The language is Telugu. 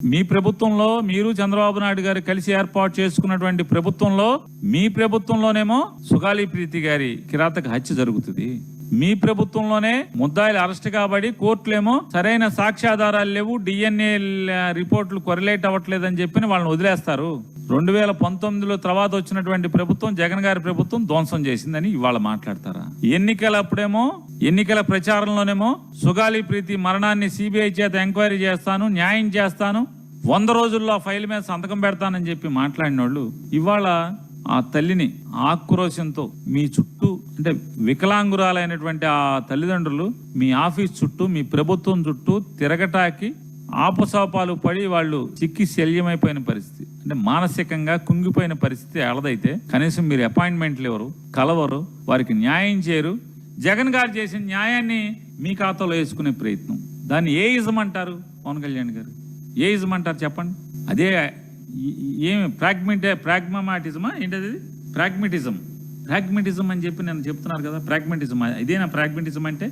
మీ ప్రభుత్వంలో మీరు చంద్రబాబు నాయుడు గారు కలిసి ఏర్పాటు చేసుకున్నటువంటి ప్రభుత్వంలో మీ ప్రభుత్వంలోనేమో సుగాలి ప్రీతి గారి కిరాతక హత్య జరుగుతుంది. మీ ప్రభుత్వంలోనే ముద్దాయిలు అరెస్ట్ కాబడి కోర్టులేమో సరైన సాక్ష్యాధారాలు లేవు, డిఎన్ఏ రిపోర్టులు కొరిలేట్ అవ్వట్లేదని చెప్పి వాళ్ళని వదిలేస్తారు. 2019లో తర్వాత వచ్చినటువంటి ప్రభుత్వం జగన్ గారి ప్రభుత్వం ధ్వంసం చేసిందని ఇవాళ మాట్లాడతారా? ఎన్నికల ప్రచారంలోనేమో సుగాలి ప్రీతి మరణాన్ని సిబిఐ చేత ఎంక్వైరీ చేస్తాను, న్యాయం చేస్తాను, 100 రోజుల్లో ఆ ఫైల్ మీద సంతకం పెడతానని చెప్పి మాట్లాడిన వాళ్ళు ఇవాళ ఆ తల్లిని ఆక్రోశంతో మీ చుట్టూ, అంటే వికలాంగురాలైనటువంటి ఆ తల్లిదండ్రులు మీ ఆఫీస్ చుట్టూ, మీ ప్రభుత్వం చుట్టూ తిరగటాకి ఆపసోపాలు పడి వాళ్ళు చిక్కి శల్యమైపోయిన పరిస్థితి, అంటే మానసికంగా కుంగిపోయిన పరిస్థితి అలదైతే కనీసం మీరు అపాయింట్మెంట్లు ఇవ్వరు, కలవరు, వారికి న్యాయం చేయరు. జగన్ గారు చేసిన న్యాయాన్ని మీ ఖాతాలో వేసుకునే ప్రయత్నం, దాన్ని ఏ ఇజం అంటారు? పవన్ కళ్యాణ్ గారు ఏ ఇజం అంటారు చెప్పండి? అదే ఏమి ప్రాగ్మాటిజమా ఏంటది? ప్రాగ్మెటిజం అని చెప్పి నేను చెప్తున్నారు కదా. ప్రాగ్మెటిజం ఇదేనా ప్రాగ్మెటిజం అంటే?